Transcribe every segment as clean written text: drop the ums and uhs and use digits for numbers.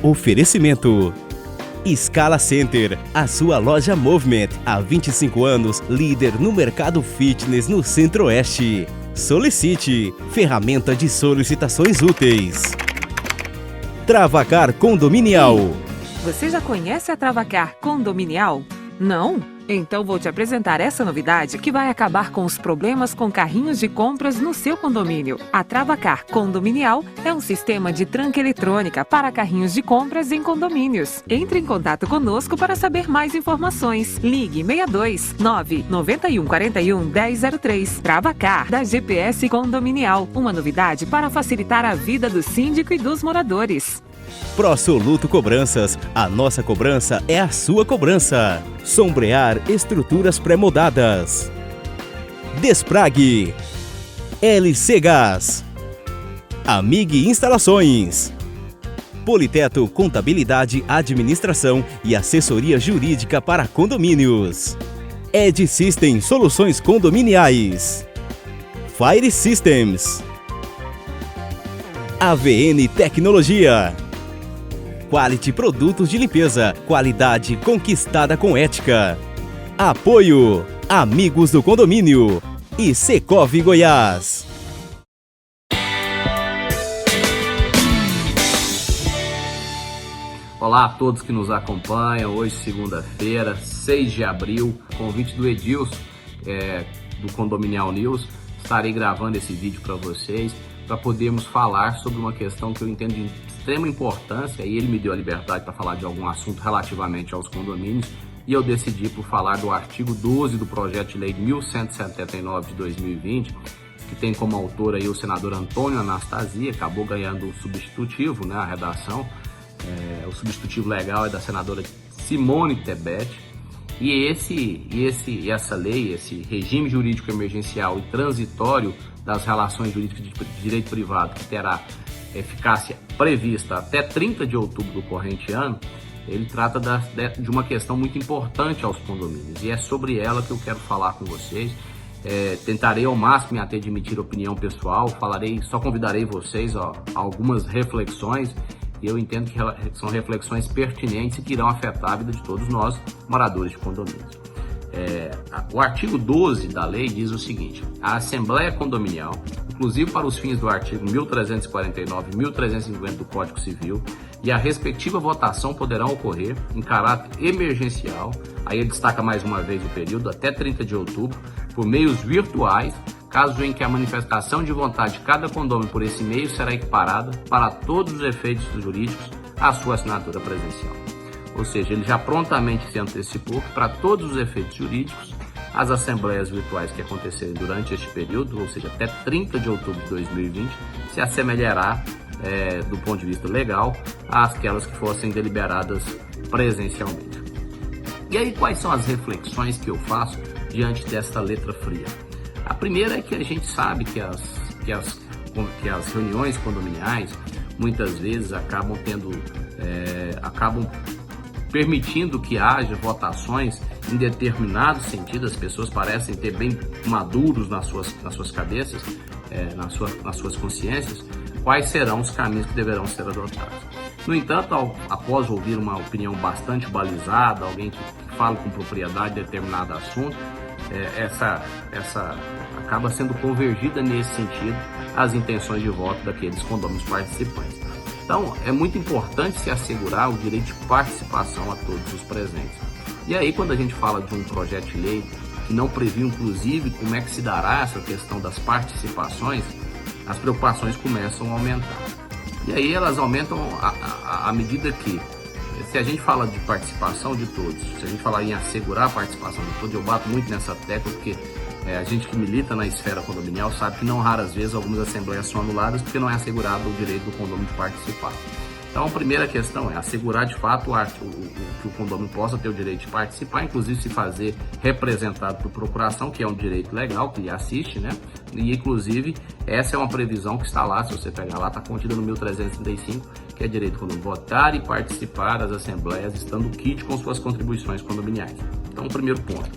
Oferecimento Scala Center, a sua loja Movement, há 25 anos, líder no mercado fitness no Centro-Oeste. Solicite, ferramenta de solicitações úteis. Travacar Condominial. Você já conhece a Travacar Condominial? Não? Então vou te apresentar essa novidade que vai acabar com os problemas com carrinhos de compras no seu condomínio. A Travacar Condominial é um sistema de tranca eletrônica para carrinhos de compras em condomínios. Entre em contato conosco para saber mais informações. Ligue 62 991 41 1003. Travacar da GPS Condominial. Uma novidade para facilitar a vida do síndico e dos moradores. ProSoluto Cobranças, a nossa cobrança é a sua cobrança. Sombrear estruturas pré-moldadas. Desprague. LC Gás. Amig Instalações. Politeto Contabilidade, Administração e Assessoria Jurídica para Condomínios. Ed System Soluções Condominiais. Fire Systems. AVN Tecnologia. Quality Produtos de Limpeza, qualidade conquistada com ética. Apoio, Amigos do Condomínio e Secov Goiás. Olá a todos que nos acompanham, hoje segunda-feira, 6 de abril, convite do Edilson, do Condominial News. Estarei gravando esse vídeo para vocês, para podermos falar sobre uma questão que eu entendo de extrema importância, e ele me deu a liberdade para falar de algum assunto relativamente aos condomínios, e eu decidi por falar do artigo 12 do projeto de lei de 1179 de 2020, que tem como autor aí o senador Antônio Anastasia, acabou ganhando o substitutivo, né, a redação, o substitutivo legal é da senadora Simone Tebet, e essa lei, esse regime jurídico emergencial e transitório das relações jurídicas de direito privado, que terá eficácia prevista até 30 de outubro do corrente ano, ele trata de uma questão muito importante aos condomínios, e é sobre ela que eu quero falar com vocês. Tentarei ao máximo até admitir opinião pessoal, só convidarei vocês a algumas reflexões, e eu entendo que são reflexões pertinentes e que irão afetar a vida de todos nós, moradores de condomínios. O artigo 12 da lei diz o seguinte: a Assembleia Condominial, inclusive para os fins do artigo 1349 e 1350 do Código Civil, e a respectiva votação poderão ocorrer em caráter emergencial, aí ele destaca mais uma vez o período, até 30 de outubro, por meios virtuais, caso em que a manifestação de vontade de cada condômino por esse meio será equiparada, para todos os efeitos jurídicos, à sua assinatura presencial. Ou seja, ele já prontamente se antecipou que, para todos os efeitos jurídicos, as assembleias virtuais que acontecerem durante este período, ou seja, até 30 de outubro de 2020, se assemelhará, do ponto de vista legal, àquelas que fossem deliberadas presencialmente. E aí, quais são as reflexões que eu faço diante desta letra fria? A primeira é que a gente sabe que as reuniões condominiais, muitas vezes, acabam permitindo que haja votações em determinado sentido. As pessoas parecem ter bem maduros nas suas cabeças, nas suas consciências, quais serão os caminhos que deverão ser adotados. No entanto, após ouvir uma opinião bastante balizada, alguém que fala com propriedade de determinado assunto, essa acaba sendo convergida nesse sentido as intenções de voto daqueles condôminos participantes. Então, é muito importante se assegurar o direito de participação a todos os presentes. E aí, quando a gente fala de um projeto de lei que não previu, inclusive, como é que se dará essa questão das participações, as preocupações começam a aumentar. E aí elas aumentam à medida que, se a gente fala de participação de todos, se a gente falar em assegurar a participação de todos, eu bato muito nessa tecla porque a gente que milita na esfera condominial sabe que não raras vezes algumas assembleias são anuladas porque não é assegurado o direito do condômino de participar. Então a primeira questão é assegurar de fato que o condômino possa ter o direito de participar, inclusive se fazer representado por procuração, que é um direito legal, que lhe assiste, né? E inclusive essa é uma previsão que está lá, se você pegar lá, está contida no 1335, que é direito do condômino votar e participar das assembleias, estando kit com suas contribuições condominiais. Então, primeiro ponto.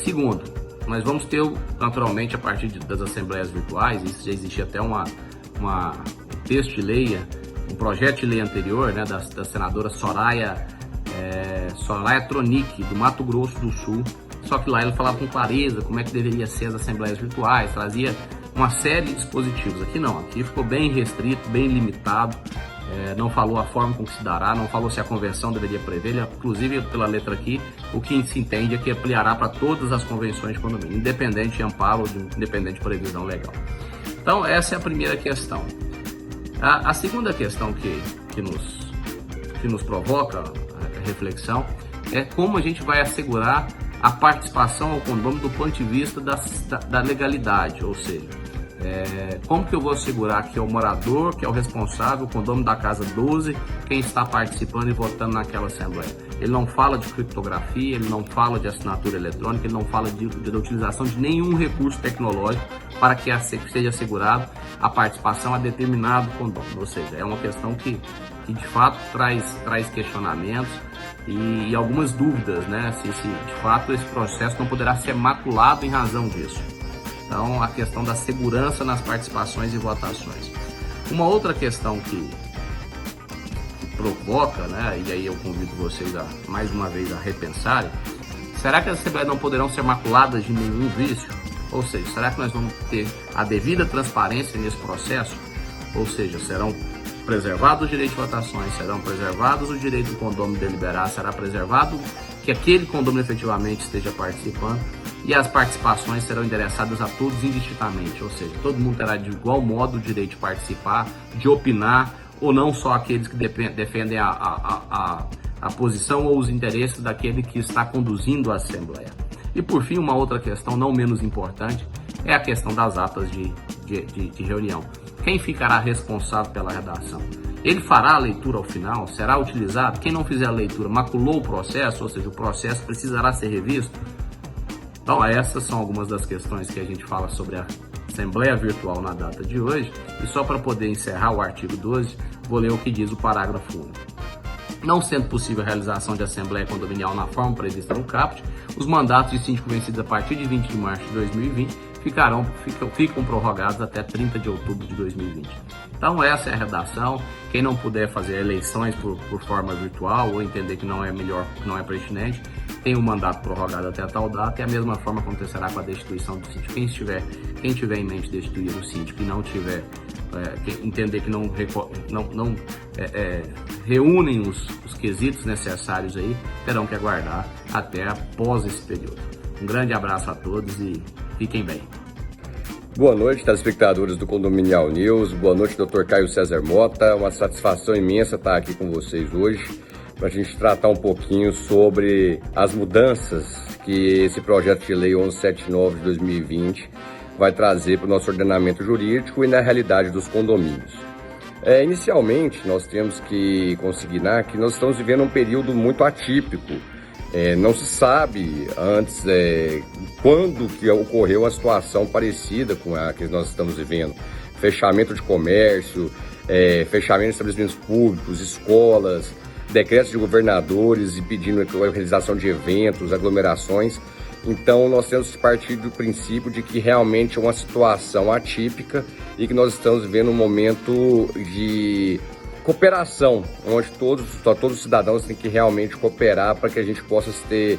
Segundo, nós vamos ter, naturalmente, a partir das assembleias virtuais, isso já existe até um texto de lei um projeto de lei anterior, né, da senadora Soraya Tronic, do Mato Grosso do Sul. Só que lá ela falava com clareza como é que deveria ser as assembleias virtuais, trazia uma série de dispositivos. Aqui não, aqui ficou bem restrito, bem limitado, não falou a forma como se dará, não falou se a convenção deveria prever, inclusive pela letra aqui, o que se entende é que ampliará para todas as convenções de condomínio, independente de amparo ou de independente de previsão legal. Então essa é a primeira questão. A segunda questão que nos provoca a reflexão é como a gente vai assegurar a participação ao condômino do ponto de vista da legalidade, ou seja, como que eu vou assegurar que é o morador, que é o responsável, o condômino da casa 12, quem está participando e votando naquela assembleia. Ele não fala de criptografia, ele não fala de assinatura eletrônica, ele não fala da utilização de nenhum recurso tecnológico para que seja assegurado a participação a determinado condômino, ou seja, é uma questão que de fato traz questionamentos e algumas dúvidas, né, se de fato esse processo não poderá ser maculado em razão disso. Então, a questão da segurança nas participações e votações. Uma outra questão que provoca, né, e aí eu convido vocês mais uma vez a repensarem, será que as assembleias não poderão ser maculadas de nenhum vício? Ou seja, será que nós vamos ter a devida transparência nesse processo? Ou seja, serão preservados os direitos de votações, serão preservados os direitos do condômino de deliberar, será preservado que aquele condômino efetivamente esteja participando e as participações serão endereçadas a todos indistintamente, ou seja, todo mundo terá de igual modo o direito de participar, de opinar, ou não só aqueles que defendem a posição ou os interesses daquele que está conduzindo a Assembleia. E por fim, uma outra questão não menos importante é a questão das atas de reunião. Quem ficará responsável pela redação? Ele fará a leitura ao final? Será utilizado? Quem não fizer a leitura maculou o processo, ou seja, o processo precisará ser revisto? Então, essas são algumas das questões que a gente fala sobre a Assembleia Virtual na data de hoje. E só para poder encerrar o artigo 12, vou ler o que diz o parágrafo 1. Não sendo possível a realização de Assembleia Condominial na forma prevista no caput, os mandatos de síndico vencidos a partir de 20 de março de 2020 ficam prorrogados até 30 de outubro de 2020. Então essa é a redação. Quem não puder fazer eleições por forma virtual ou entender que não é melhor, que não é pertinente, tem o mandato prorrogado até a tal data e a mesma forma acontecerá com a destituição do síndico. Quem tiver em mente destituir o síndico e não tiver, entender que não reúnem os quesitos necessários aí, terão que aguardar até após esse período. Um grande abraço a todos e fiquem bem. Boa noite, telespectadores do Condominial News. Boa noite, Dr. Caio César Mota. Uma satisfação imensa estar aqui com vocês hoje para a gente tratar um pouquinho sobre as mudanças que esse projeto de lei 1179 de 2020 vai trazer para o nosso ordenamento jurídico e na realidade dos condomínios. Inicialmente, nós temos que consignar que nós estamos vivendo um período muito atípico. Não se sabe antes quando que ocorreu uma situação parecida com a que nós estamos vivendo. Fechamento de comércio, fechamento de estabelecimentos públicos, escolas, decretos de governadores e pedindo a realização de eventos, aglomerações. Então nós temos que partir do princípio de que realmente é uma situação atípica e que nós estamos vivendo um momento de cooperação, onde todos os cidadãos têm que realmente cooperar para que a gente possa ter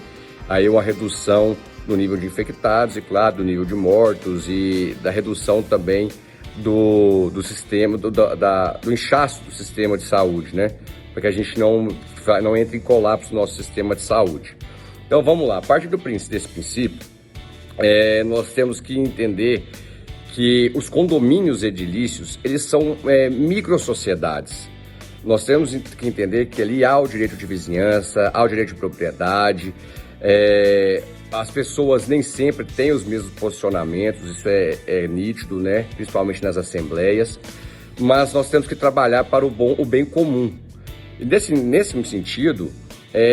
aí uma redução do nível de infectados e, claro, do nível de mortos e da redução também do sistema, do inchaço do sistema de saúde, né? Para que a gente não entre em colapso no nosso sistema de saúde. Então vamos lá, a partir desse princípio, nós temos que entender que os condomínios edilícios, eles são microsociedades. Nós temos que entender que ali há o direito de vizinhança, há o direito de propriedade, as pessoas nem sempre têm os mesmos posicionamentos, isso é nítido, né? Principalmente nas assembleias, mas nós temos que trabalhar para o bem comum. E nesse sentido,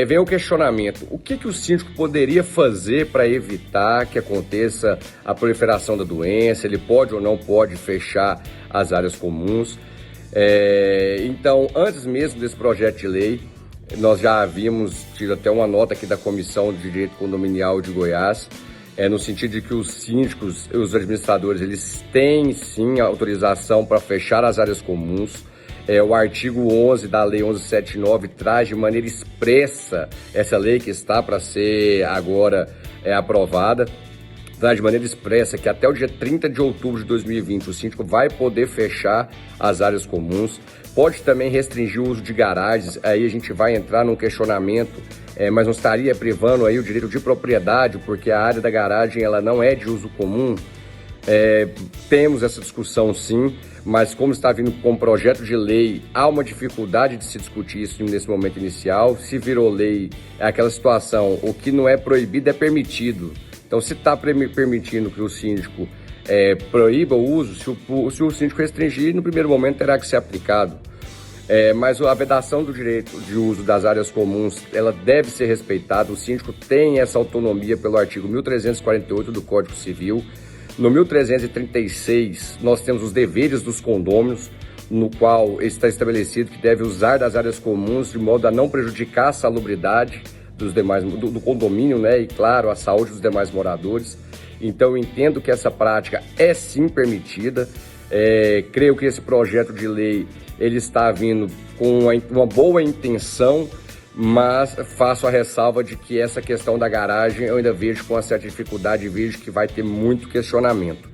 vem o questionamento, o que o síndico poderia fazer para evitar que aconteça a proliferação da doença, ele pode ou não pode fechar as áreas comuns. Então, antes mesmo desse projeto de lei, nós já havíamos tido até uma nota aqui da Comissão de Direito Condominial de Goiás, no sentido de que os síndicos e os administradores, eles têm sim autorização para fechar as áreas comuns, O artigo 11 da Lei 1179 traz de maneira expressa essa lei que está para ser agora aprovada, traz de maneira expressa que até o dia 30 de outubro de 2020 o síndico vai poder fechar as áreas comuns, pode também restringir o uso de garagens. Aí a gente vai entrar num questionamento, mas não estaria privando aí o direito de propriedade, porque a área da garagem ela não é de uso comum. Temos essa discussão sim, mas como está vindo com um projeto de lei, há uma dificuldade de se discutir isso nesse momento inicial. Se virou lei, é aquela situação, o que não é proibido é permitido. Então, se está permitindo que o síndico proíba o uso, se o síndico restringir, no primeiro momento terá que ser aplicado. Mas a vedação do direito de uso das áreas comuns, ela deve ser respeitada. O síndico tem essa autonomia pelo artigo 1348 do Código Civil. No 1336, nós temos os deveres dos condôminos, no qual está estabelecido que deve usar das áreas comuns de modo a não prejudicar a salubridade do condomínio, né? E claro, a saúde dos demais moradores. Então eu entendo que essa prática é sim permitida. Creio que esse projeto de lei ele está vindo com uma boa intenção, mas faço a ressalva de que essa questão da garagem eu ainda vejo com uma certa dificuldade e vejo que vai ter muito questionamento.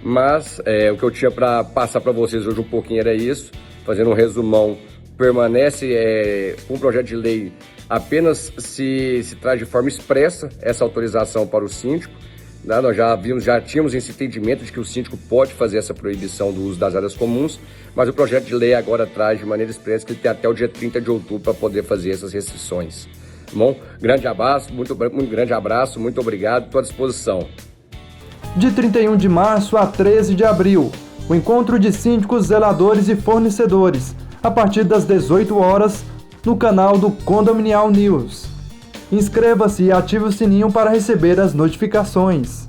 Mas o que eu tinha para passar para vocês hoje um pouquinho era isso, fazendo um resumão. Permanece com o projeto de lei apenas se traz de forma expressa essa autorização para o síndico. Né? Nós já tínhamos esse entendimento de que o síndico pode fazer essa proibição do uso das áreas comuns, mas o projeto de lei agora traz de maneira expressa que ele tem até o dia 30 de outubro para poder fazer essas restrições. Bom, grande abraço, muito grande abraço, muito obrigado, estou à disposição. De 31 de março a 13 de abril, o encontro de síndicos, zeladores e fornecedores, a partir das 18 horas, no canal do Condominial News. Inscreva-se e ative o sininho para receber as notificações.